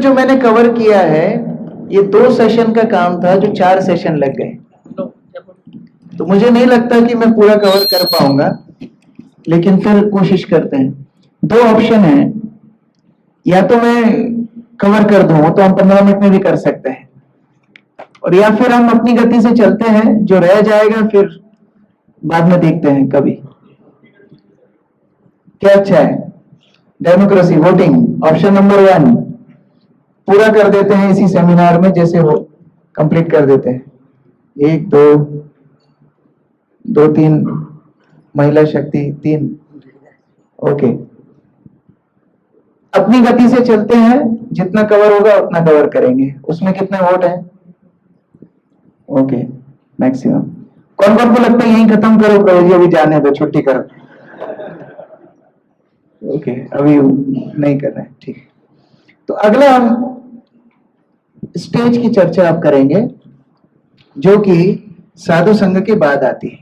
जो मैंने कवर किया है ये 2 सेशन का काम था जो 4 सेशन लग गए, तो मुझे नहीं लगता कि मैं पूरा कवर कर पाऊंगा, लेकिन फिर कोशिश करते हैं। 2 ऑप्शन है, या तो मैं कवर कर दूं तो हम 15 मिनट में भी कर सकते हैं, और या फिर हम अपनी गति से चलते हैं, जो रह जाएगा फिर बाद में देखते हैं कभी। क्या अच्छा है? डेमोक्रेसी, वोटिंग, ऑप्शन नंबर 1 पूरा कर देते हैं इसी सेमिनार में, जैसे हो कंप्लीट कर देते हैं। 1 2 2 3 महिला शक्ति 3। ओके, अपनी गति से चलते हैं, जितना कवर होगा उतना कवर करेंगे। उसमें कितने वोट हैं? Okay, maximum. कौन कौन को लगता है यहीं खत्म करो प्रभु जी, अभी जाने दो, छुट्टी करो? ओके, अभी नहीं कर रहे हैं, ठीक। तो अगला हम स्टेज की चर्चा आप करेंगे, जो कि साधु संग के बाद आती है।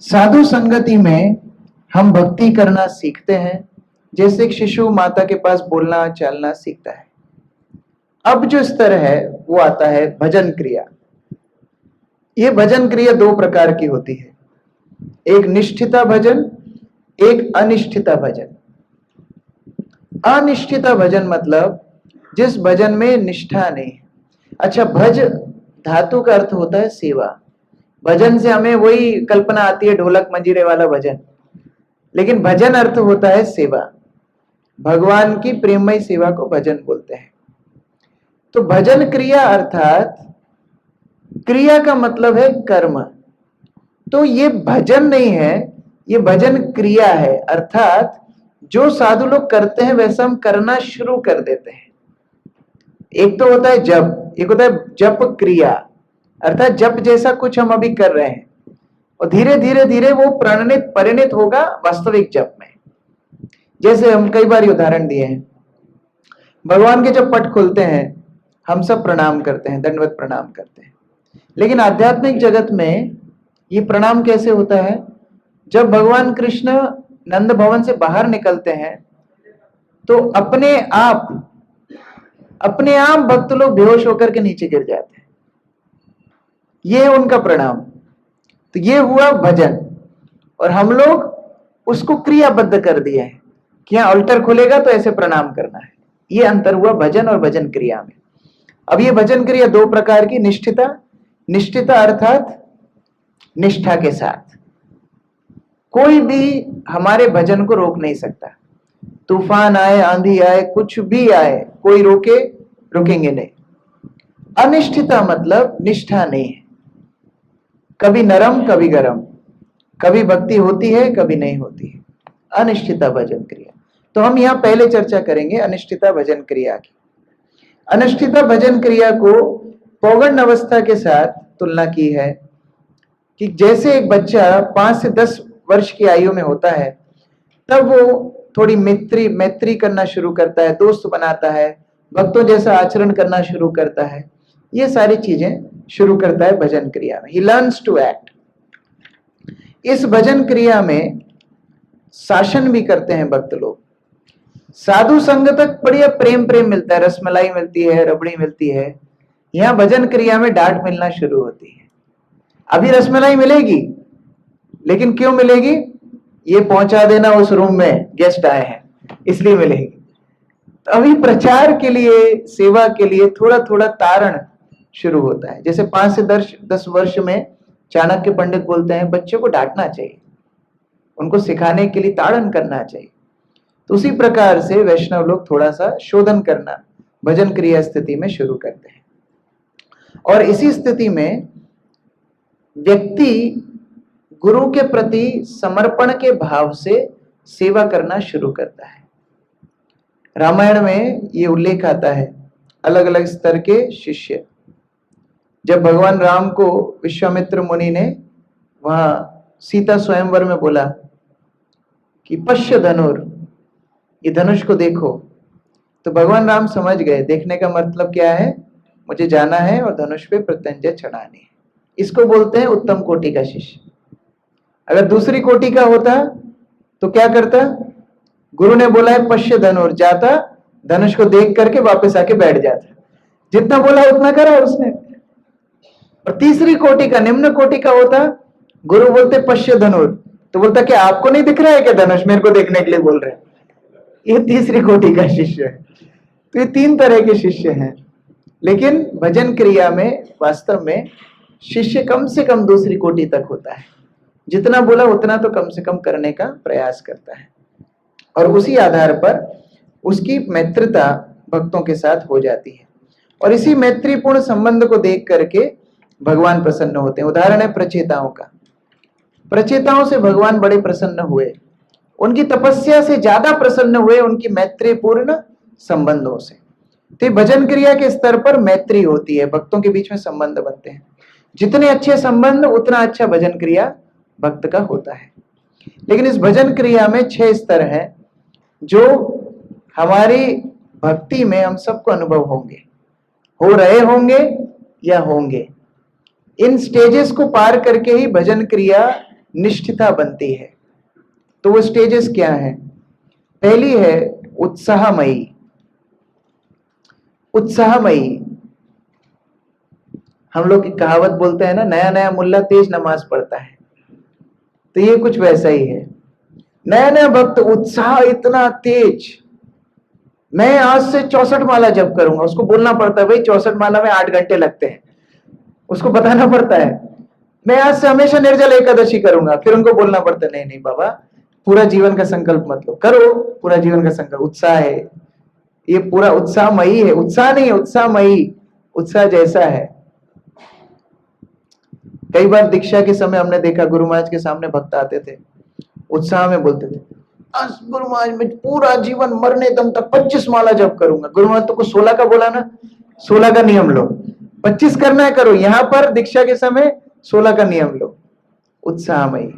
साधु संगति में हम भक्ति करना सीखते हैं, जैसे एक शिशु माता के पास बोलना चलना सीखता है। अब जो स्तर है वो आता है भजन क्रिया। ये भजन क्रिया 2 प्रकार की होती है, एक निष्ठिता भजन, एक अनिष्ठिता भजन। अनिष्ठिता भजन मतलब जिस भजन में निष्ठा नहीं है। अच्छा, भज धातु का अर्थ होता है सेवा। भजन से हमें वही कल्पना आती है ढोलक मंजीरे वाला भजन, लेकिन भजन अर्थ होता है सेवा। भगवान की प्रेममय सेवा को भजन बोलते हैं। तो भजन क्रिया अर्थात क्रिया का मतलब है कर्म, तो ये भजन नहीं है, ये भजन क्रिया है। अर्थात जो साधु लोग करते हैं वैसा हम करना शुरू कर देते हैं। एक तो होता है जप, एक होता है जप क्रिया, अर्थात जप जैसा कुछ हम अभी कर रहे हैं, और धीरे धीरे धीरे वो परिणित होगा वास्तविक जप में। जैसे हम कई बार उदाहरण दिए हैं, भगवान के जब पट खुलते हैं हम सब प्रणाम करते हैं, दंडवत प्रणाम करते हैं, लेकिन आध्यात्मिक जगत में ये प्रणाम कैसे होता है? जब भगवान कृष्ण नंद भवन से बाहर निकलते हैं तो अपने आप भक्त लोग बेहोश होकर के नीचे गिर जाते हैं, ये है उनका प्रणाम। तो ये हुआ भजन, और हम लोग उसको क्रियाबद्ध कर दिए हैं कि यहाँ अल्टर खुलेगा तो ऐसे प्रणाम करना है। ये अंतर हुआ भजन और भजन क्रिया में। अब ये भजन क्रिया 2 प्रकार की, निष्ठिता अर्थात निष्ठा के साथ। कोई भी हमारे भजन को रोक नहीं सकता, तूफान आए, आंधी आए, कुछ भी आए, कोई रुकेंगे नहीं। अनिष्ठिता मतलब निष्ठा नहीं है, कभी नरम कभी गरम, कभी भक्ति होती है कभी नहीं होती है। अनिष्ठिता भजन क्रिया। तो हम यहाँ पहले चर्चा करेंगे अनिष्ठिता भजन क्रिया की। अनिष्ठिता भजन क्रिया को पौगंड अवस्था के साथ तुलना की है कि जैसे एक बच्चा 5 से 10 वर्ष की आयु में होता है, तब वो थोड़ी मैत्री करना शुरू करता है, दोस्त बनाता है, भक्तों जैसा आचरण करना शुरू करता है, ये सारी चीजें शुरू करता है भजन क्रिया में। He learns to act. इस भजन क्रिया में शासन भी करते हैं भक्त लोग। साधु संग तक बढ़िया प्रेम मिलता है, रसमलाई मिलती है, रबड़ी मिलती है। यहाँ भजन क्रिया में डांट मिलना शुरू होती है। अभी रसमलाई मिलेगी, लेकिन क्यों मिलेगी? ये पहुंचा देना उस रूम में, गेस्ट आए हैं इसलिए मिलेगी। तो अभी प्रचार के लिए, सेवा के लिए थोड़ा थोड़ा तारण शुरू होता है। जैसे 5 से 10 वर्ष में चाणक्य पंडित बोलते हैं बच्चों को डांटना चाहिए, उनको सिखाने के लिए ताड़न करना चाहिए। तो उसी प्रकार से वैष्णव लोग थोड़ा सा शोधन करना भजन क्रिया स्थिति में शुरू करते हैं, और इसी स्थिति में व्यक्ति गुरु के प्रति समर्पण के भाव से सेवा करना शुरू करता है। रामायण में ये उल्लेख आता है, अलग अलग स्तर के शिष्य। जब भगवान राम को विश्वामित्र मुनि ने वहां सीता स्वयंवर में बोला कि पश्य धनुर, ये धनुष को देखो, तो भगवान राम समझ गए देखने का मतलब क्या है, मुझे जाना है और धनुष पे प्रत्यंजय चढ़ानी है। इसको बोलते हैं उत्तम कोटि का शिष्य। अगर दूसरी कोटि का होता तो क्या करता? गुरु ने बोला है पश्य धनुर, जाता धनुष को देख करके वापस आके बैठ जाता, जितना बोला उतना करा उसने। और तीसरी कोटि का, निम्न कोटि का होता, गुरु बोलते पश्य धनुर, तो बोलता कि आपको नहीं दिख रहा है क्या धनुष, मेरे को देखने के लिए बोल रहे हैं। ये तीसरी कोटि का शिष्य है। तो ये 3 तरह के शिष्य हैं। लेकिन भजन क्रिया में वास्तव में शिष्य कम से कम दूसरी कोटि तक होता है, जितना बोला उतना तो कम से कम करने का प्रयास करता है, और उसी आधार पर उसकी मैत्रिता भक्तों के साथ हो जाती है, और इसी मैत्रीपूर्ण संबंध को देख करके भगवान प्रसन्न होते हैं। उदाहरण है प्रचेताओं का। प्रचेताओं से भगवान बड़े प्रसन्न हुए, उनकी तपस्या से ज्यादा प्रसन्न हुए उनकी मैत्रीपूर्ण संबंधों से। तो भजन क्रिया के स्तर पर मैत्री होती है, भक्तों के बीच में संबंध बनते हैं। जितने अच्छे संबंध उतना अच्छा भजन क्रिया भक्त का होता है। लेकिन इस भजन क्रिया में 6 स्तर हैं जो हमारी भक्ति में हम सबको अनुभव होंगे, हो रहे होंगे या होंगे। इन स्टेजेस को पार करके ही भजन क्रिया निष्ठता बनती है। तो वो स्टेजेस क्या हैं? पहली है उत्साहमयी। उत्साहमयी, हम लोग की कहावत बोलते हैं ना, नया नया मुल्ला तेज नमाज पढ़ता है, तो ये कुछ वैसा ही है। नया नया भक्त, उत्साह इतना तेज, मैं आज से 64 माला जप करूंगा। उसको बोलना पड़ता है भाई 64 माला में 8 घंटे लगते हैं, उसको बताना पड़ता है। मैं आज से हमेशा निर्जल एकादशी करूंगा, फिर उनको बोलना पड़ता है नहीं नहीं बाबा, पूरा जीवन का संकल्प मत लो, करो पूरा जीवन का संकल्प। उत्साह है, ये पूरा उत्साहमयी है, उत्साह नहीं है, उत्साहमयी, उत्साह जैसा है। कई बार दीक्षा के समय हमने देखा गुरु महाराज के सामने भक्त आते थे, उत्साह में बोलते थे गुरु महाराज मैं पूरा जीवन मरने दम तक 25 माला जप करूंगा। गुरु महाराज तो कुछ 16 का बोला ना, 16 का नियम लो, 25 करना है करो, यहां पर दीक्षा के समय 16 का नियम लो। उत्साहमयी,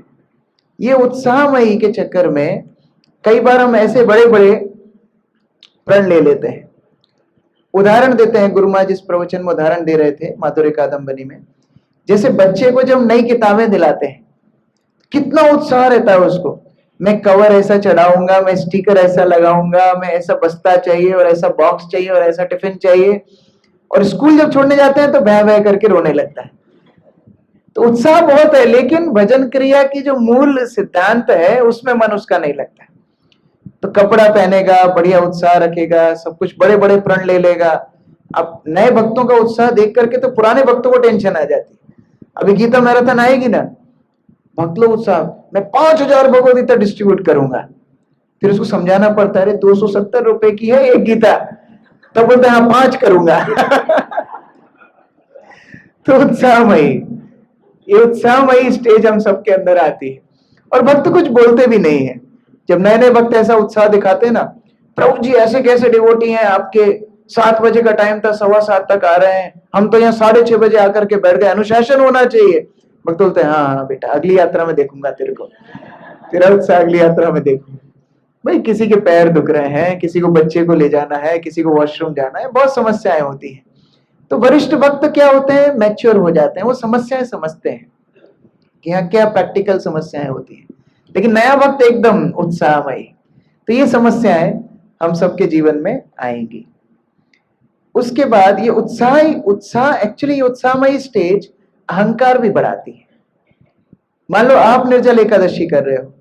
ये उत्साहमयी के चक्कर में कई बार हम ऐसे बड़े बड़े प्रण ले लेते हैं। उदाहरण देते हैं, गुरु महाराज इस प्रवचन में उदाहरण दे रहे थे माधुर्य कादंबरी में, जैसे बच्चे को जब नई किताबें दिलाते हैं कितना उत्साह रहता है उसको, मैं कवर ऐसा चढ़ाऊंगा, मैं स्टिकर ऐसा लगाऊंगा, मैं ऐसा बस्ता चाहिए और ऐसा बॉक्स चाहिए और ऐसा टिफिन चाहिए। और स्कूल जब छोड़ने जाते हैं तो भय भय करके रोने लगता है। तो उत्साह बहुत है, लेकिन भजन क्रिया की जो मूल सिद्धांत है उसमें मन उसका नहीं लगता। तो कपड़ा पहनेगा, बढ़िया उत्साह रखेगा, सब कुछ बड़े बड़े प्रण ले लेगा। अब नए भक्तों का उत्साह देख करके तो पुराने भक्तों को टेंशन आ जाती है। अभी गीता मैराथन आएगी ना, भक्त लोग उत्साह, मैं 5000 भगवद गीता डिस्ट्रीब्यूट करूंगा। फिर उसको समझाना पड़ता है, अरे 270 रुपए की है एक गीता, तब बोलते हैं हाँ 5 करूंगा। तो उत्साहमयी, ये उत्साहमयी स्टेज हम सबके अंदर आती है, और भक्त कुछ बोलते भी नहीं है। जब नए नए भक्त ऐसा उत्साह दिखाते हैं ना, प्रभु जी ऐसे कैसे डिवोटी हैं आपके, 7 बजे का टाइम था 7:15 तक आ रहे हैं, हम तो यहाँ 6:30 बजे आकर के बैठ गए, अनुशासन होना चाहिए। भक्त बोलते हैं हाँ हाँ बेटा अगली यात्रा में देखूंगा तेरे को, तेरा उत्साह अगली यात्रा में देखूंगा। भाई किसी के पैर दुख रहे हैं, किसी को बच्चे को ले जाना है, किसी को वॉशरूम जाना है, बहुत समस्याएं होती हैं। तो वरिष्ठ भक्त क्या होते हैं, मैच्योर हो जाते हैं, वो समस्याएं समझते हैं कि यहाँ क्या प्रैक्टिकल समस्याएं होती हैं। लेकिन नया भक्त एकदम उत्साहमयी, तो ये समस्याएं हम सबके जीवन में आएंगी। उसके बाद ये उत्साह एक्चुअली उत्साहमयी स्टेज अहंकार भी बढ़ाती है। मान लो आप निर्जल एकादशी कर रहे हो,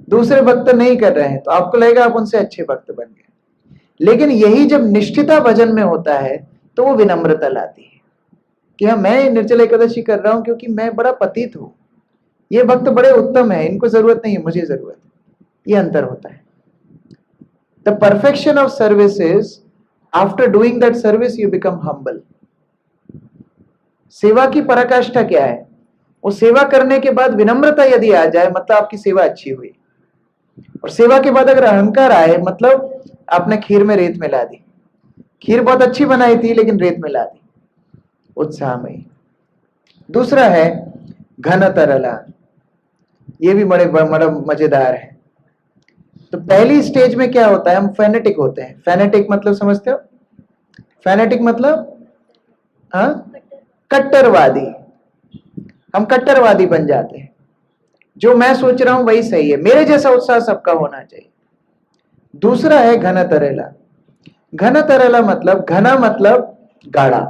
दूसरे भक्त नहीं कर रहे हैं, तो आपको लगेगा आप उनसे अच्छे भक्त बन गए। लेकिन यही जब निष्ठिता भजन में होता है तो वो विनम्रता लाती है कि हाँ मैं निर्जल एकादशी कर रहा हूं क्योंकि मैं बड़ा पतित हूं, ये भक्त बड़े उत्तम है, इनको जरूरत नहीं है, मुझे जरूरत है। ये अंतर होता है। The perfection of service is after doing that service you become humble. सेवा की पराकाष्ठा क्या है, वो सेवा करने के बाद विनम्रता यदि आ जाए मतलब आपकी सेवा अच्छी हुई। और सेवा के बाद अगर अहंकार आए मतलब आपने खीर में रेत मिला दी, खीर बहुत अच्छी बनाई थी लेकिन रेत मिला दी। उत्साहमयी। दूसरा है घन तरला, ये भी बड़े मजेदार है। तो पहली स्टेज में क्या होता है, हम फेनेटिक होते हैं। फेनेटिक मतलब समझते हो, फेनेटिक मतलब हाँ कट्टरवादी, हम कट्टरवादी बन जाते हैं। जो मैं सोच रहा हूं वही सही है, मेरे जैसा उत्साह सबका होना चाहिए। दूसरा है घन तरेला, घन तरल मतलब, घना मतलब गाढ़ा,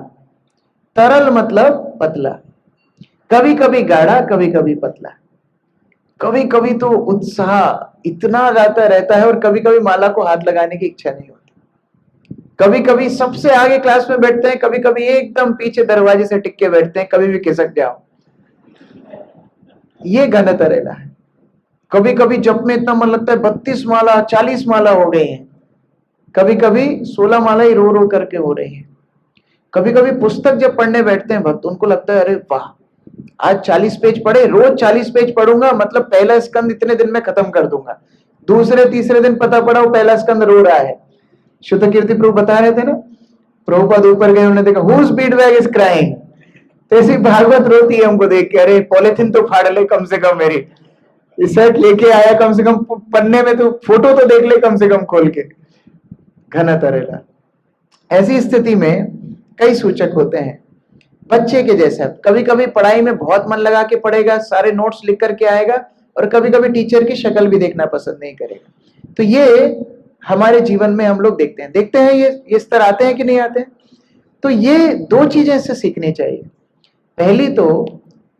तरल मतलब पतला, कभी कभी गाढ़ा कभी कभी पतला। कभी कभी तो उत्साह इतना ज्यादा रहता है और कभी कभी माला को हाथ लगाने की इच्छा नहीं होती। कभी कभी सबसे आगे क्लास में बैठते हैं, कभी कभी एकदम पीछे दरवाजे से टिक के बैठते हैं, कभी भी खिसक जाओ। ये घन तरेला है। कभी कभी जप में इतना मन लगता है 32 माला 40 माला हो गई है, कभी कभी 16 माला ही रो रो करके हो रही है। कभी कभी पुस्तक जब पढ़ने बैठते हैं भक्त, उनको लगता है अरे वाह, आज 40 पेज पढ़े, रोज 40 पेज पढ़ूंगा, मतलब पहला स्कंद इतने दिन में खत्म कर दूंगा। दूसरे तीसरे दिन पता पड़ा वो पहला स्कंद रो रहा है। शुद्ध कीर्ति प्रभु बता रहे थे ना, प्रभुपाद ऊपर गए, उन्होंने देखा whose bead bag is crying. तो ऐसी भागवत रोती है हमको देख के, अरे पॉलिथीन तो फाड़ ले कम से कम, मेरी सेट लेके आया कम से कम, पन्ने में तो फोटो तो देख ले कम से कम खोल के। घना तरेला। ऐसी स्थिति में कई सूचक होते हैं बच्चे के जैसा। कभी कभी पढ़ाई में बहुत मन लगा के पढ़ेगा, सारे नोट्स लिख करके आएगा, और कभी कभी टीचर की शक्ल भी देखना पसंद नहीं करेगा। तो ये हमारे जीवन में हम लोग देखते हैं ये स्तर आते हैं कि नहीं आते हैं। तो ये दो चीजें इससे सीखनी चाहिए। पहली तो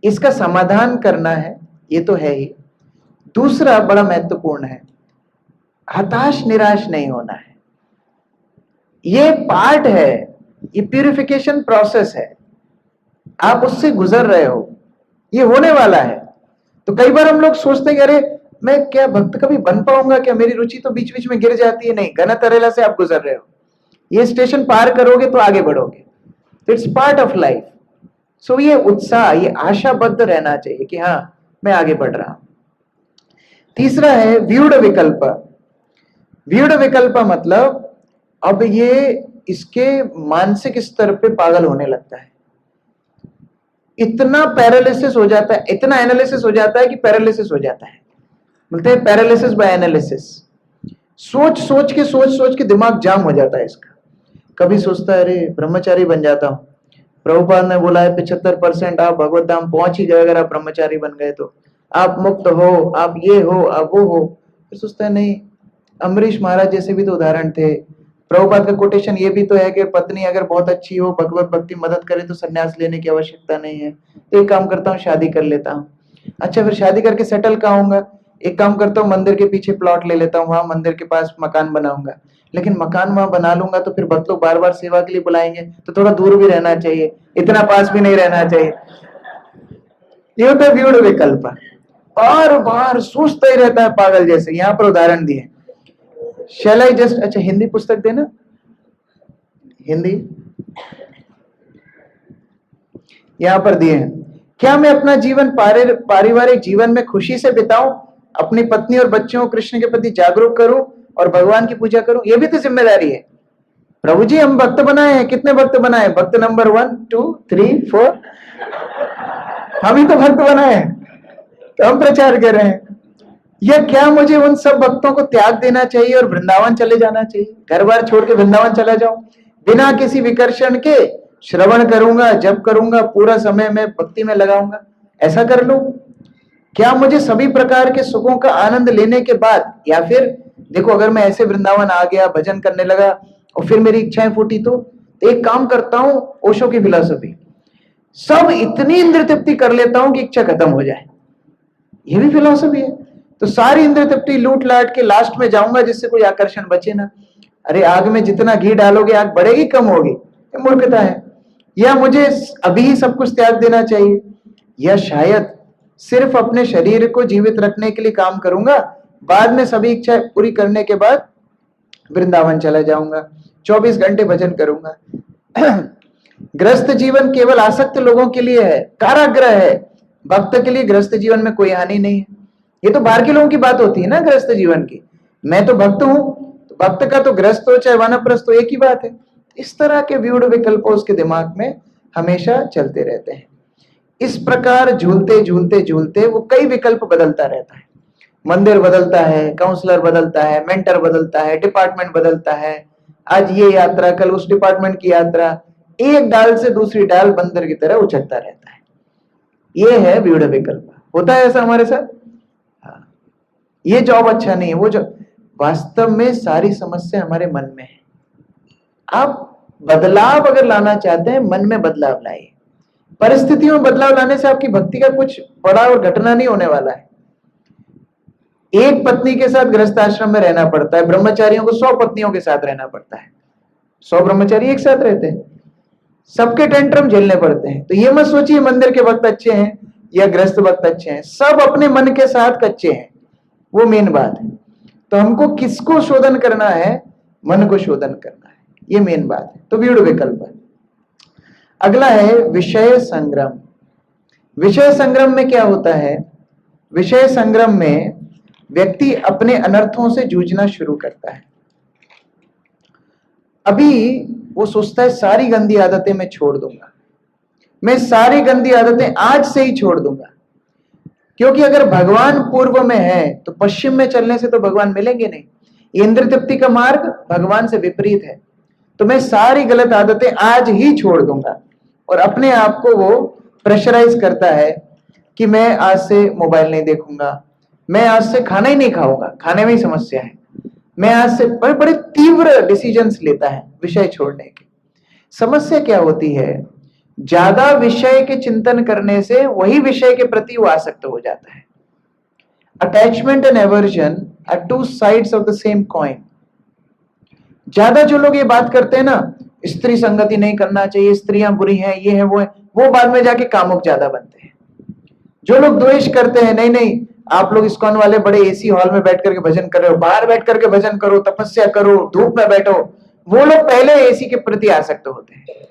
इसका समाधान करना है, ये तो है ही। दूसरा बड़ा महत्वपूर्ण है, हताश निराश नहीं होना है। ये पार्ट है, ये प्यूरिफिकेशन प्रोसेस है, आप उससे गुजर रहे हो, ये होने वाला है। तो कई बार हम लोग सोचते हैं कि अरे मैं क्या भक्त कभी बन पाऊंगा क्या, मेरी रुचि तो बीच बीच में गिर जाती है। नहीं, घन तरेला से आप गुजर रहे हो, ये स्टेशन पार करोगे तो आगे बढ़ोगे। It's part of life. So ये उत्साह, ये आशाबद्ध रहना चाहिए कि हाँ मैं आगे बढ़ रहा हूं। तीसरा है व्यूढ़ विकल्प। व्यूढ़ विकल्प मतलब अब ये इसके मानसिक स्तर पे पागल होने लगता है, इतना पैरालिसिस हो जाता है, इतना एनालिसिस हो जाता है कि पैरालिसिस हो जाता है। बोलते हैं पैरालिसिस बाय एनालिसिस। सोच सोच के दिमाग जाम हो जाता है इसका। कभी सोचता है अरे ब्रह्मचारी बन जाता हूं, प्रभुपाद ने बोला है 75% आप भगवत धाम पहुंच ही गए अगर आप ब्रह्मचारी बन गए तो, आप मुक्त हो, आप ये हो, आप वो हो। फिर सोचता है नहीं, अम्बरीश महाराज जैसे भी तो उदाहरण थे। प्रभुपाद का कोटेशन ये भी तो है कि पत्नी अगर बहुत अच्छी हो, भगवत भक्ति मदद करे तो सन्यास लेने की आवश्यकता नहीं है। तो एक काम करता हूँ, शादी कर लेता हूँ। अच्छा, फिर शादी करके सेटल कहाँ होऊंगा? एक काम करता हूँ, मंदिर के पीछे प्लॉट ले लेता हूँ, वहां मंदिर के पास मकान बनाऊंगा। लेकिन मकान वहां बना लूंगा तो फिर भक्त लोग बार बार सेवा के लिए बुलाएंगे, तो थोड़ा दूर भी रहना चाहिए, इतना पास भी नहीं रहना चाहिए। ये होता है व्यूढ़ विकल्प। बार बार सोचता ही रहता है पागल जैसे। यहाँ पर उदाहरण दिए, शैल आई जस्ट, अच्छा हिंदी पुस्तक देना, हिंदी यहां पर दिए हैं। क्या मैं अपना जीवन पारिवारिक जीवन में खुशी से बिताऊं, अपनी पत्नी और बच्चों को कृष्ण के प्रति जागरूक करूं और भगवान की पूजा करूं? ये भी तो जिम्मेदारी है। प्रभु जी हम भक्त बनाए हैं, कितने भक्त बनाए? भक्त नंबर 1 2 3 4, हम ही तो भक्त बनाए हैं, तो हम प्रचार कर रहे हैं। या क्या मुझे उन सब भक्तों को त्याग देना चाहिए और वृंदावन चले जाना चाहिए, घर बार छोड़ के वृंदावन चला जाऊं, बिना किसी विकर्षण के श्रवण करूंगा, जप करूंगा, पूरा समय में भक्ति में लगाऊंगा, ऐसा कर लूं? क्या मुझे सभी प्रकार के सुखों का आनंद लेने के बाद, या फिर देखो अगर मैं ऐसे वृंदावन आ गया, भजन करने लगा और फिर मेरी इच्छाएं फूटी, तो एक काम करता हूं, ओशो की फिलॉसफी, सब इतनी इंद्र तृप्ति कर लेता हूं कि इच्छा खत्म हो जाए। ये भी फिलॉसफी है। तो सारी इंद्र तृप्ति लूट लाट के लास्ट में जाऊंगा जिससे कोई आकर्षण बचे ना। अरे आग में जितना घी डालोगे आग बढ़ेगी कम होगी? ये मूर्खता है। या मुझे अभी ही सब कुछ त्याग देना चाहिए, या शायद सिर्फ अपने शरीर को जीवित रखने के लिए काम करूंगा, बाद में सभी इच्छाएं पूरी करने के बाद वृंदावन चला जाऊंगा, 24 घंटे भजन करूंगा। ग्रस्त जीवन केवल आसक्त लोगों के लिए है, कारागृह है। भक्त के लिए ग्रस्त जीवन में कोई हानि नहीं है। ये तो बाहर के लोगों की बात होती है ना ग्रस्त जीवन की। मैं तो भक्त हूं, तो भक्त का तो ग्रस्त हो चाहे वानप्रस्थ हो एक ही बात है। इस तरह के व्यूढ़ विकल्प उसके दिमाग में हमेशा चलते रहते हैं। इस प्रकार झूलते झूलते झूलते वो कई विकल्प बदलता रहता है। मंदिर बदलता है, काउंसलर बदलता है, मेंटर बदलता है, डिपार्टमेंट बदलता है, आज ये यात्रा कल उस डिपार्टमेंट की यात्रा, एक डाल से दूसरी डाल बंदर की तरह उछलता रहता है। ये है व्यूढ़ विकल्प। होता है ऐसा हमारे साथ। हाँ, ये जॉब अच्छा नहीं है, वो जॉब, वास्तव में सारी समस्या हमारे मन में है। आप बदलाव अगर लाना चाहते हैं, मन में बदलाव लाइए। परिस्थितियों में बदलाव लाने से आपकी भक्ति का कुछ बड़ा और घटना नहीं होने वाला है। एक पत्नी के साथ गृहस्थ आश्रम में रहना पड़ता है, ब्रह्मचारियों को 100 पत्नियों के साथ रहना पड़ता है। 100 ब्रह्मचारी एक साथ रहते हैं, सबके टेंट्रम झेलने पड़ते हैं। तो ये मत सोचिए मंदिर के वक्त अच्छे हैं या गृहस्थ वक्त अच्छे हैं, सब अपने मन के साथ कच्चे हैं, वो मेन बात है। तो हमको किसको शोधन करना है? मन को शोधन करना है, ये मेन बात है। तो व्यूढ़ विकल्प है। अगला है विषय संग्रम। विषय संग्रम में क्या होता है? विषय संग्रम में व्यक्ति अपने अनर्थों से जूझना शुरू करता है। अभी वो सोचता है सारी गंदी आदतें मैं छोड़ दूंगा, मैं सारी गंदी आदतें आज से ही छोड़ दूंगा, क्योंकि अगर भगवान पूर्व में है तो पश्चिम में चलने से तो भगवान मिलेंगे नहीं। इंद्र तृप्ति का मार्ग भगवान से विपरीत है, तो मैं सारी गलत आदतें आज ही छोड़ दूंगा। और अपने आप को वो प्रेशराइज करता है कि मैं आज से मोबाइल नहीं देखूंगा, मैं आज से खाना ही नहीं खाऊंगा, खाने में ही समस्या है, मैं आज से बड़े बड़े तीव्र डिसीजंस लेता है विषय छोड़ने के। समस्या क्या होती है? ज्यादा विषय के चिंतन करने से वही विषय के प्रति वो आसक्त हो जाता है। Attachment and aversion are two sides of the same coin. ज्यादा जो लोग ये बात करते हैं ना, स्त्री संगति नहीं करना चाहिए, स्त्रियां बुरी हैं, ये है वो है, वो बाद में जाके कामुक ज्यादा बनते हैं। जो लोग द्वेष करते हैं, नहीं नहीं आप लोग इस्कॉन वाले बड़े एसी हॉल में बैठ करके भजन कर रहे हो, बाहर बैठ करके भजन करो, तपस्या करो, धूप में बैठो, वो लोग पहले एसी के प्रति आसक्त होते हैं।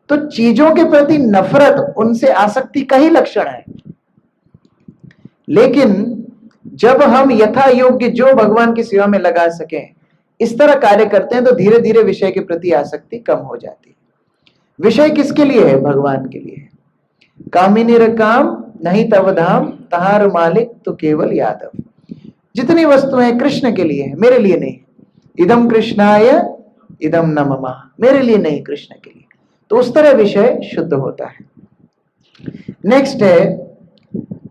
तो चीजों के प्रति नफरत उनसे आसक्ति का ही लक्षण है। लेकिन जब हम यथा योग्य जो भगवान की सेवा में लगा सकें, इस तरह कार्य करते हैं, तो धीरे धीरे विषय के प्रति आसक्ति कम हो जाती है। विषय किसके लिए है? भगवान के लिए। कामिनीर काम नहीं तव धाम, तहार मालिक तो केवल यादव। जितनी वस्तुएं कृष्ण के लिए है, मेरे लिए नहीं। इदम कृष्णाय इदम न मम, मेरे लिए नहीं, कृष्ण के लिए। तो उस तरह विषय शुद्ध होता है। नेक्स्ट है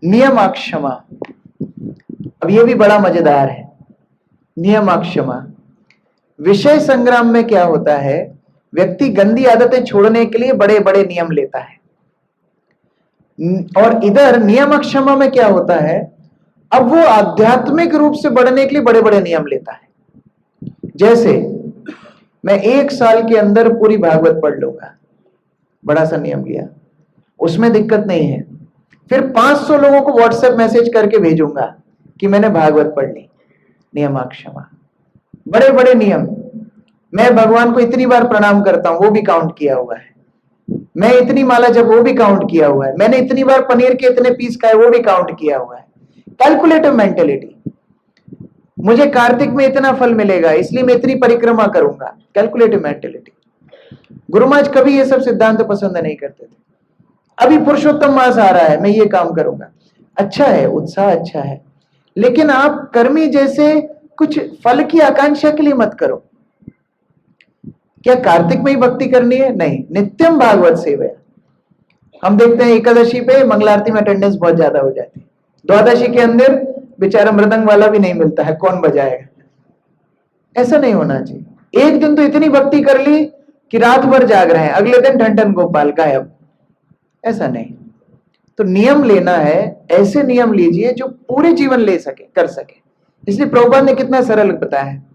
नियमाक्षमा। अब ये भी बड़ा मजेदार है, नियमाक्षमा। विषय संग्राम में क्या होता है? व्यक्ति गंदी आदतें छोड़ने के लिए बड़े बड़े नियम लेता है, और इधर नियमाक्षमा में क्या होता है? अब वो आध्यात्मिक रूप से बढ़ने के लिए बड़े बड़े नियम लेता है। जैसे मैं 1 साल के अंदर पूरी भागवत पढ़ लूंगा, बड़ा सा नियम लिया, उसमें दिक्कत नहीं है। फिर 500 लोगों को व्हाट्सएप मैसेज करके भेजूंगा कि मैंने भागवत पढ़ ली, नियमाक्षमा। बड़े बड़े नियम, मैं भगवान को इतनी बार प्रणाम करता हूं, वो भी काउंट किया हुआ है। मैं इतनी माला जब, वो भी काउंट किया हुआ है। मैंने इतनी बार पनीर के इतने पीस खाए, वो भी काउंट किया हुआ है। Calculative mentality. मुझे कार्तिक में इतना फल मिलेगा इसलिए मैं इतनी परिक्रमा करूंगा, कैलकुलेटिव मेंटेलिटी। गुरु महाराज कभी ये सब सिद्धांत पसंद नहीं करते थे। अभी पुरुषोत्तम मास आ रहा है, मैं ये काम करूंगा। अच्छा है, उत्साह अच्छा है, लेकिन आप कर्मी जैसे कुछ फल की आकांक्षा के लिए मत करो। क्या कार्तिक में ही भक्ति करनी है? नहीं, नित्यम भागवत सेवया। हम देखते हैं एकादशी पे मंगल आरती में अटेंडेंस बहुत ज्यादा हो जाती है, द्वादशी के अंदर बेचारा मृदंग वाला भी नहीं मिलता है, कौन बजाएगा? ऐसा नहीं होना चाहिए। एक दिन तो इतनी भक्ति कर ली कि रात भर जाग रहे हैं, अगले दिन ठन ठन गोपाल गायब, ऐसा नहीं। तो नियम लेना है, ऐसे नियम लीजिए जो पूरे जीवन ले सके, कर सके। इसलिए प्रभुपाद ने कितना सरल बताया है,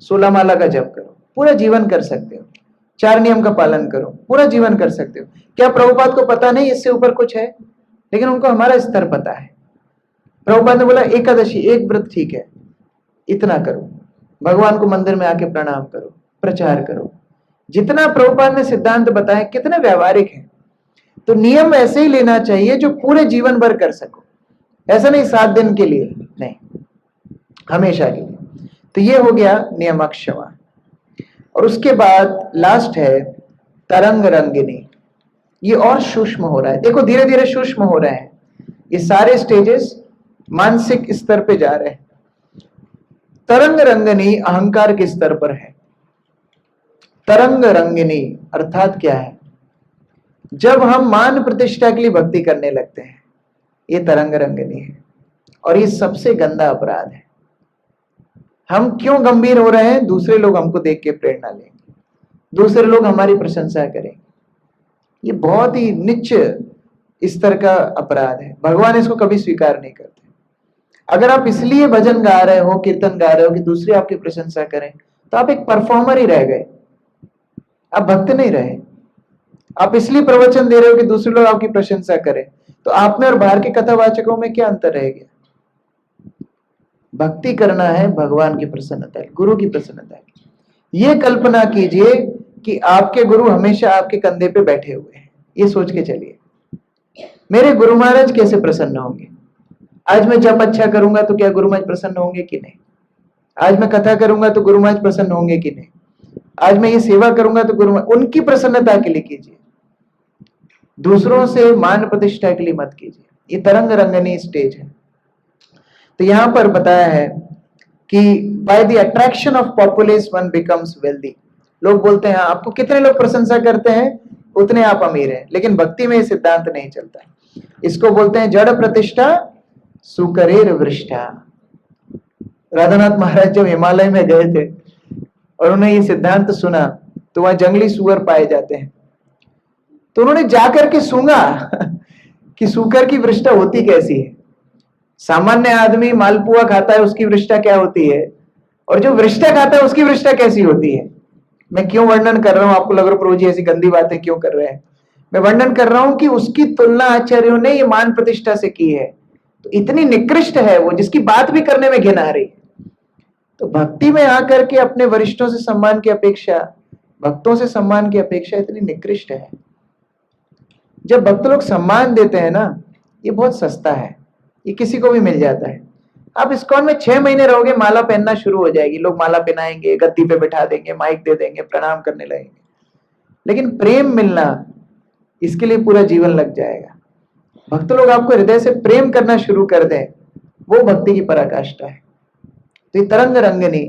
16 माला का जप करो, पूरा जीवन कर सकते हो। 4 नियम का पालन करो, पूरा जीवन कर सकते हो। क्या प्रभुपाद को पता नहीं इससे ऊपर कुछ है? लेकिन उनको हमारा स्तर पता है। प्रभुपाद ने बोला एकादशी, एक व्रत ठीक है, इतना करो, भगवान को मंदिर में आके प्रणाम करो, प्रचार करो। जितना प्रभुपाद ने सिद्धांत बताए कितने व्यवहारिक है। तो नियम ऐसे ही लेना चाहिए जो पूरे जीवन भर कर सको, ऐसा नहीं 7 दिन के लिए, नहीं, हमेशा के लिए। तो ये हो गया नियमाक्षमा। और उसके बाद लास्ट है तरंग रंगिनी। ये और सूक्ष्म हो रहा है, देखो धीरे धीरे सूक्ष्म हो रहे हैं ये सारे स्टेजेस, मानसिक स्तर पे जा रहे हैं। तरंग रंगिनी अहंकार के स्तर पर है। तरंग रंगिनी अर्थात क्या है? जब हम मान प्रतिष्ठा के लिए भक्ति करने लगते हैं, ये तरंग रंगिनी है। और ये सबसे गंदा अपराध है। हम क्यों गंभीर हो रहे हैं? दूसरे लोग हमको देख के प्रेरणा लेंगे। दूसरे लोग हमारी प्रशंसा करें। ये बहुत ही नीच स्तर का अपराध है, भगवान इसको कभी स्वीकार नहीं करते। अगर आप इसलिए भजन गा रहे हो, कीर्तन गा रहे हो कि दूसरे आपकी प्रशंसा करें, तो आप एक परफॉर्मर ही रह गए, आप भक्त नहीं रहे। आप इसलिए प्रवचन दे रहे हो कि दूसरे लोग आपकी प्रशंसा करें, तो आप में और बाहर के कथावाचकों में क्या अंतर रह गया? भक्ति करना है भगवान की प्रसन्नता, गुरु की प्रसन्नता की। ये कल्पना कीजिए कि आपके गुरु हमेशा आपके कंधे पे बैठे हुए हैं। ये सोच के चलिए, मेरे गुरु महाराज कैसे प्रसन्न होंगे? आज मैं जप अच्छा करूंगा तो क्या गुरु महाराज प्रसन्न होंगे कि नहीं? आज मैं कथा करूंगा तो गुरु महाराज प्रसन्न होंगे कि नहीं? आज मैं ये सेवा करूंगा तो गुरु महाराज, उनकी प्रसन्नता के लिए कीजिए, दूसरों से मान प्रतिष्ठा के लिए मत कीजिए। ये तरंग रंगनी स्टेज है। तो यहां पर बताया है कि by the attraction of populace one becomes wealthy. लोग बोलते हैं आपको कितने लोग प्रशंसा करते हैं उतने आप अमीर हैं, लेकिन भक्ति में ये सिद्धांत नहीं चलता। इसको बोलते हैं जड़ प्रतिष्ठा सुकरेर वृष्ठा। राधानाथ महाराज जब हिमालय में गए थे और उन्हें ये सिद्धांत सुना, तो वहां जंगली सुअर पाए जाते हैं, तो उन्होंने जाकर के सूंघा कि सूकर की वृष्ठा होती कैसी है। सामान्य आदमी मालपुआ खाता है, उसकी वृष्ठा क्या होती है, और जो वृष्ठा खाता है उसकी वृष्ठा कैसी होती है। मैं क्यों वर्णन कर रहा हूं? आपको लग रहा है प्रभु जी ऐसी गंदी बातें क्यों कर रहे हैं? मैं वर्णन कर रहा हूं कि उसकी तुलना आचार्यों ने ये मान प्रतिष्ठा से की है, तो इतनी निकृष्ट है वो, जिसकी बात भी करने में घिन आ रही है। तो भक्ति में आकर के अपने वरिष्ठों से सम्मान की अपेक्षा, भक्तों से सम्मान की अपेक्षा इतनी निकृष्ट है। जब भक्त लोग सम्मान देते हैं ना, ये बहुत सस्ता है, ये किसी को भी मिल जाता है। आप इस्कॉन में 6 महीने रहोगे, माला पहनना शुरू हो जाएगी, लोग माला पहनाएंगे, गद्दी पे बिठा देंगे, माइक दे देंगे, प्रणाम करने लगेंगे। लेकिन प्रेम मिलना, इसके लिए पूरा जीवन लग जाएगा। भक्त लोग आपको हृदय से प्रेम करना शुरू कर दें, वो भक्ति की पराकाष्ठा है। तो ये तरंग रंगनी,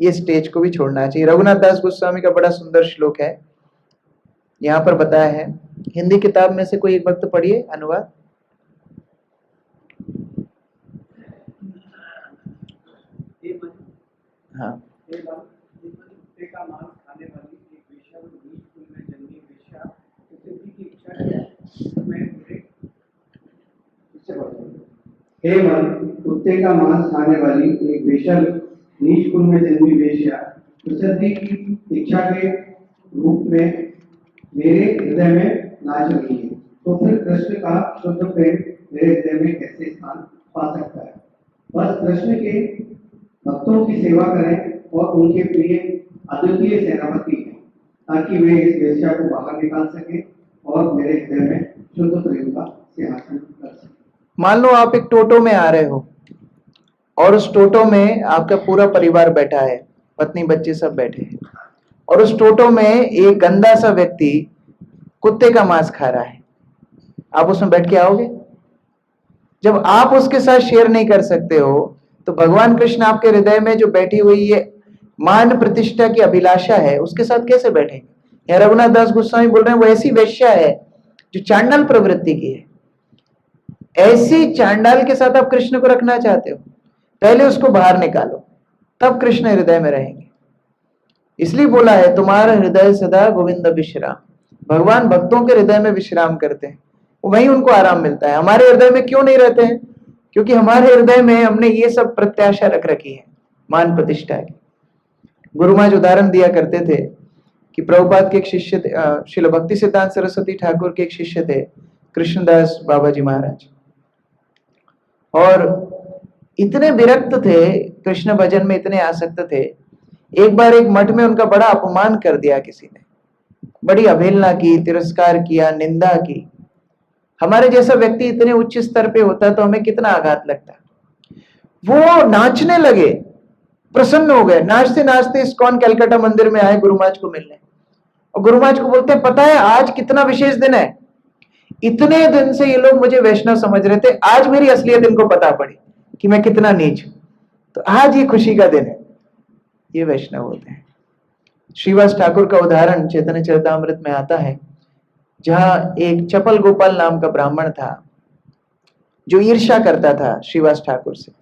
ये स्टेज को भी छोड़ना चाहिए। रघुनाथ दास गोस्वामी का बड़ा सुंदर श्लोक है, यहां पर बताया है। हिंदी किताब में से कोई एक भक्त पढ़िए अनुवाद। हाँ, हे मन, कुत्ते का मांस खाने वाली एक वेश्या, नीच कुल में जन्मी वेश्या, प्रसिद्धि की इच्छा के रूप में मेरे हृदय में नाच रही है, तो फिर कृष्ण का शुद्ध प्रेम मेरे हृदय में कैसे स्थान पा सकता है? बस कृष्ण के भक्तों की सेवा करें और उनके प्रिय अद्वितीय सेनापति हैं, ताकि वे इस वेश्या को बाहर निकाल सके और मेरे हृदय में शुद्ध प्रेम का सिंहासन कर सके। मान लो आप एक टोटो में आ रहे हो और उस टोटो में आपका पूरा परिवार बैठा है, पत्नी बच्चे सब बैठे हैं, और उस टोटो में एक गंदा सा व्यक्ति कुत्ते का मांस खा रहा है। आप उसमें बैठ के आओगे? जब आप उसके साथ शेयर नहीं कर सकते हो, तो भगवान कृष्ण आपके हृदय में जो बैठी हुई ये मान प्रतिष्ठा की अभिलाषा है, उसके साथ कैसे बैठेंगे? या रघुनाथ दास गोस्वामी बोल रहे हैं वो ऐसी वेश्या है जो चांडाल प्रवृत्ति की है। ऐसी चांडाल के साथ आप कृष्ण को रखना चाहते हो? पहले उसको बाहर निकालो, तब कृष्ण हृदय में रहेंगे। इसलिए बोला है तुम्हारा हृदय सदा गोविंद विश्राम। भगवान भक्तों के हृदय में विश्राम करते हैं, वहीं उनको आराम मिलता है। हमारे हृदय में क्यों नहीं रहते हैं? क्योंकि हमारे हृदय में हमने ये सब प्रत्याशा रख रखी है, मान प्रतिष्ठा की। गुरु महाराज उदाहरण दिया करते थे कि प्रभुपाद के एक शिष्य थे, श्रील भक्ति सिद्धांत सरस्वती ठाकुर के एक शिष्य थे कृष्णदास बाबा जी महाराज, और इतने विरक्त थे कृष्ण भजन में, इतने आसक्त थे। एक बार एक मठ में उनका बड़ा अपमान कर दिया किसी ने, बड़ी अवहेलना की, तिरस्कार किया, निंदा की। हमारे जैसा व्यक्ति इतने उच्च स्तर पे होता तो हमें कितना आघात लगता। वो नाचने लगे, प्रसन्न हो गए, नाचते नाचते इस्कॉन कलकत्ता मंदिर में आए गुरु महाराज को मिलने, और गुरु महाराज को बोलते हैं पता है आज कितना विशेष दिन है, इतने दिन से ये लोग मुझे वैष्णव समझ रहे थे, आज मेरी असलियत इनको पता पड़ी कि मैं कितना नीच हूं, तो आज ये खुशी का दिन है। ये वैष्णव होते हैं। श्रीवास ठाकुर का उदाहरण चैतन्य चरितामृत में आता है, जहां एक चपल गोपाल नाम का ब्राह्मण था जो ईर्ष्या करता था श्रीवास ठाकुर से,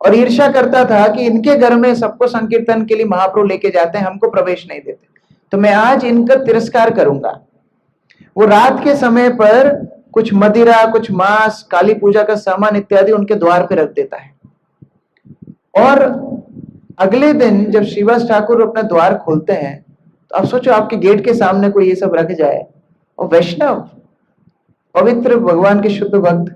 और ईर्ष्या करता था कि इनके घर में सबको संकीर्तन के लिए महाप्रभु लेके जाते हैं, हमको प्रवेश नहीं देते। तो मैं आज इनका तिरस्कार करूंगा। वो रात के समय पर कुछ मदिरा, कुछ मांस, काली पूजा का सामान इत्यादि उनके द्वार पे रख देता है। और अगले दिन जब श्रीवास ठाकुर अपना द्वार खोलते हैं तो आप सोचो, आपके गेट के सामने कोई ये सब रख जाए, और वैष्णव पवित्र भगवान के शुद्ध भक्त,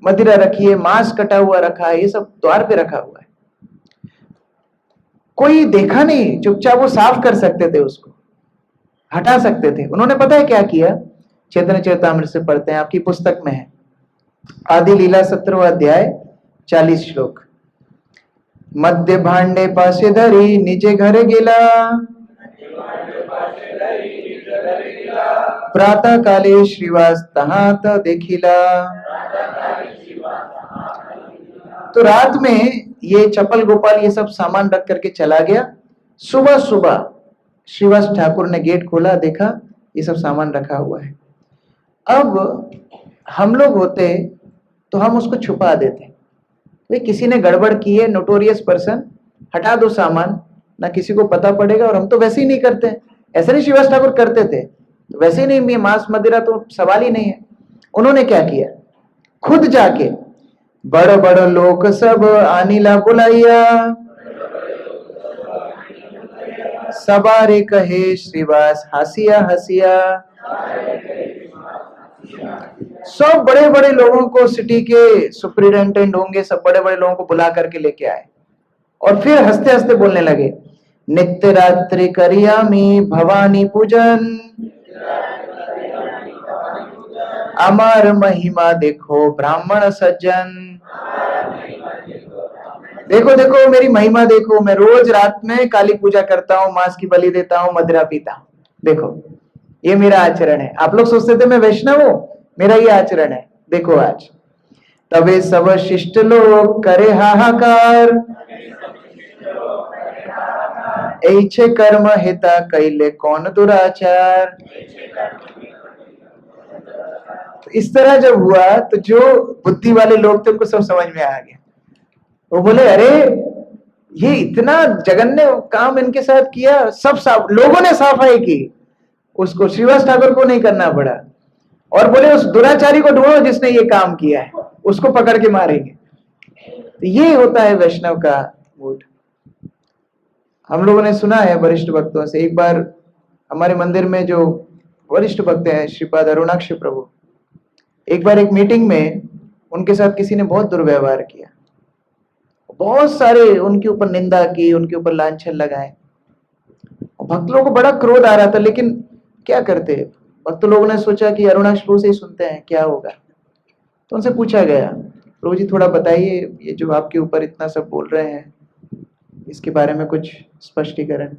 मदिरा रखी है, मांस कटा हुआ रखा है, ये सब द्वार पे रखा हुआ है। कोई देखा नहीं, चुपचाप वो साफ कर सकते थे, उसको हटा सकते थे। उन्होंने पता है क्या किया? चैतन्य चरितामृत से पढ़ते हैं, आपकी पुस्तक में है, आदि लीला 17वां अध्याय 40 श्लोक। मध्य भांडे पासे धरी निजे घरे गेला, प्रातः काले श्रीवास तहात देखिला। तो रात में ये चपल गोपाल ये सब सामान रख करके चला गया। सुबह सुबह श्रीवास ठाकुर ने गेट खोला, देखा ये सब सामान रखा हुआ है। अब हम लोग होते तो हम उसको छुपा देते, तो किसी ने गड़बड़ की है, नोटोरियस पर्सन, हटा दो सामान, ना किसी को पता पड़ेगा। और हम तो वैसे ही नहीं करते, ऐसा नहीं श्रीवास ठाकुर करते थे, तो वैसे ही नहीं, मांस मदिरा तो सवाल ही नहीं है। उन्होंने क्या किया? खुद जाके बड़ बड़ लोग सब आनीला बुलाइया, सबारे कहे श्रीवास हसिया हसिया। सब बड़े बड़े लोगों को, सिटी के सुपरिटेंडेंट होंगे, सब बड़े बड़े लोगों को बुला करके लेके आए, और फिर हंसते हंसते बोलने लगे, नित्य रात्रि करियामी भवानी पूजन, अमर महिमा देखो ब्राह्मण सज्जन। देखो देखो मेरी महिमा देखो, मैं रोज रात में काली पूजा करता हूँ, मांस की बलि देता हूँ, मदिरा पीता हूँ, देखो ये मेरा आचरण है। आप लोग सोचते थे मैं वैष्णव हूं, मेरा ये आचरण है, देखो आज। तबे सब शिष्ट लोग करे हाहाकार, ऐछे कर्म हिता कैले कौन दुराचार। इस तरह जब हुआ तो जो बुद्धि वाले लोग थे उनको सब समझ में आ गया। वो बोले, अरे ये इतना जघन्य काम इनके साथ किया, सब लोगों ने सफाई की, उसको श्रीवास ठाकुर को नहीं करना पड़ा। और बोले उस दुराचारी को ढूंढो जिसने ये काम किया है, उसको पकड़ के मारेंगे। तो ये होता है वैष्णव का मूड। हम लोगों ने सुना है वरिष्ठ भक्तों से, एक बार हमारे मंदिर में जो वरिष्ठ भक्त हैं श्रीपाद अरुणाक्ष प्रभु, एक बार एक मीटिंग में उनके साथ किसी ने बहुत दुर्व्यवहार किया, बहुत सारे उनके ऊपर निंदा की, उनके ऊपर लांछन लगाए। भक्त लोगों को बड़ा क्रोध आ रहा था, लेकिन क्या करते, भक्त लोगों ने सोचा कि अरुणाक्ष प्रभु से ही सुनते हैं क्या होगा। तो उनसे पूछा गया, प्रभु जी थोड़ा बताइए, ये जो आपके ऊपर इतना सब बोल रहे हैं, इसके बारे में कुछ स्पष्टीकरण।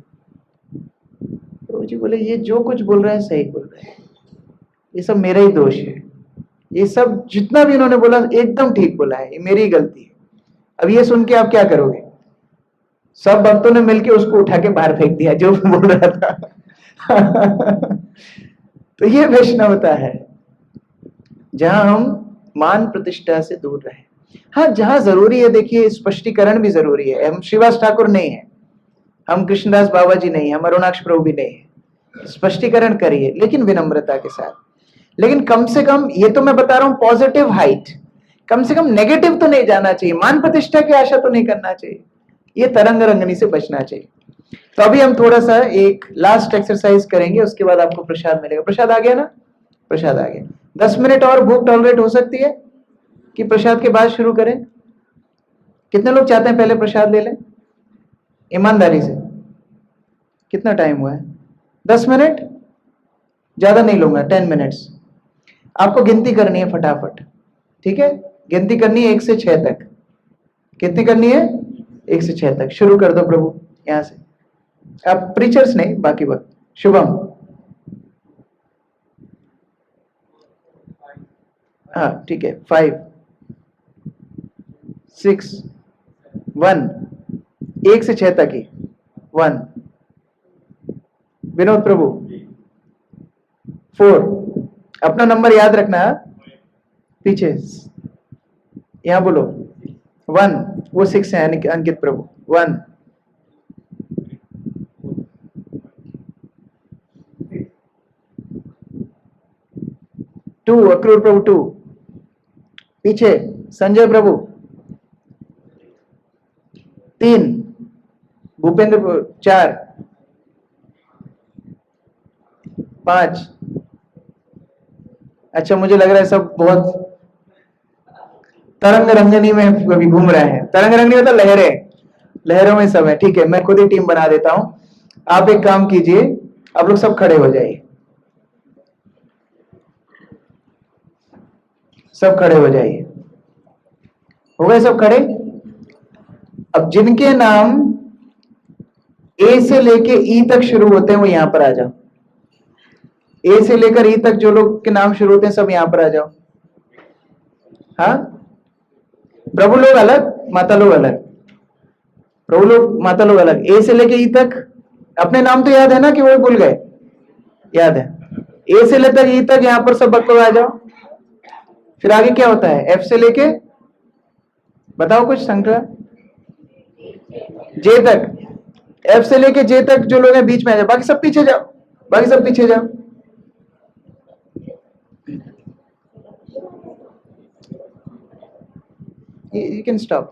प्रभु जी बोले, ये जो कुछ बोल रहे हैं सही बोल रहे हैं, ये सब मेरा ही दोष है, ये सब जितना भी इन्होंने बोला एकदम ठीक बोला है, ये मेरी गलती है। अब ये सुन के आप क्या करोगे? सब भक्तों ने मिलके उसको उठा के बाहर फेंक दिया जो बोल रहा था। तो ये वैष्णवता है, जहां हम मान प्रतिष्ठा से दूर रहे। हाँ, जहां जरूरी है, देखिए स्पष्टीकरण भी जरूरी है। हम श्रीवास ठाकुर नहीं है, हम कृष्णदास बाबा जी नहीं है, हम अरुणाक्ष प्रभु भी नहीं है। स्पष्टीकरण करिए, लेकिन विनम्रता के साथ। लेकिन कम से कम, ये तो मैं बता रहा हूं पॉजिटिव हाइट, कम से कम नेगेटिव तो नहीं जाना चाहिए, मान प्रतिष्ठा की आशा तो नहीं करना चाहिए, ये तरंग रंगनी से बचना चाहिए। तो अभी हम थोड़ा सा एक लास्ट एक्सरसाइज करेंगे, उसके बाद आपको प्रसाद मिलेगा। प्रसाद आ गया ना? प्रसाद आ गया। 10 मिनट और भूख टॉलरेट हो सकती है कि प्रसाद के बाद शुरू करें? कितने लोग चाहते हैं पहले प्रसाद ले लें? ईमानदारी से कितना टाइम हुआ है? 10 मिनट, ज्यादा नहीं लूंगा, 10 मिनट्स। आपको गिनती करनी है फटाफट, ठीक है? गिनती करनी है 1 से 6 तक। कितनी करनी है? 1 से 6 तक। शुरू कर दो प्रभु यहां से, आप प्रीचर्स नहीं, बाकी वक्त। शुभम, हाँ ठीक है। 5 6 1, 1 से 6 तक ही। 1, विनोद प्रभु 4, अपना नंबर याद रखना, पीछे यहां बोलो 1, वो 6 है अंकित प्रभु। 1, 2, अक्रूर प्रभु 2, पीछे संजय प्रभु 3, भूपेंद्र प्रभु 4, 5। अच्छा, मुझे लग रहा है सब बहुत तरंग रंगनी में अभी घूम रहे हैं। तरंग रंगनी मतलब लहरें, लहरों में सब है। ठीक है, मैं खुद ही टीम बना देता हूं। आप एक काम कीजिए, आप लोग सब खड़े हो जाइए, सब खड़े हो जाइए। हो गए सब खड़े? अब जिनके नाम ए से लेके ई तक शुरू होते हैं वो यहां पर आ जाओ। ए से लेकर ई तक जो लोग के नाम शुरू होते हैं सब यहां पर आ जाओ। हाँ, प्रभु लोग अलग, माता लोग अलग। प्रभु लोग, माता लोग अलग। ए से लेके ई तक अपने नाम तो याद है ना कि वो भूल गए? याद है। ए से लेकर ई तक यहां पर सब बच्चों आ जाओ। फिर आगे क्या होता है? एफ से लेके बताओ कुछ संख्या। जे तक, एफ से लेके जे तक जो लोग हैं बीच में आ जाओ, बाकी सब पीछे जाओ, बाकी सब पीछे जाओ। You can stop.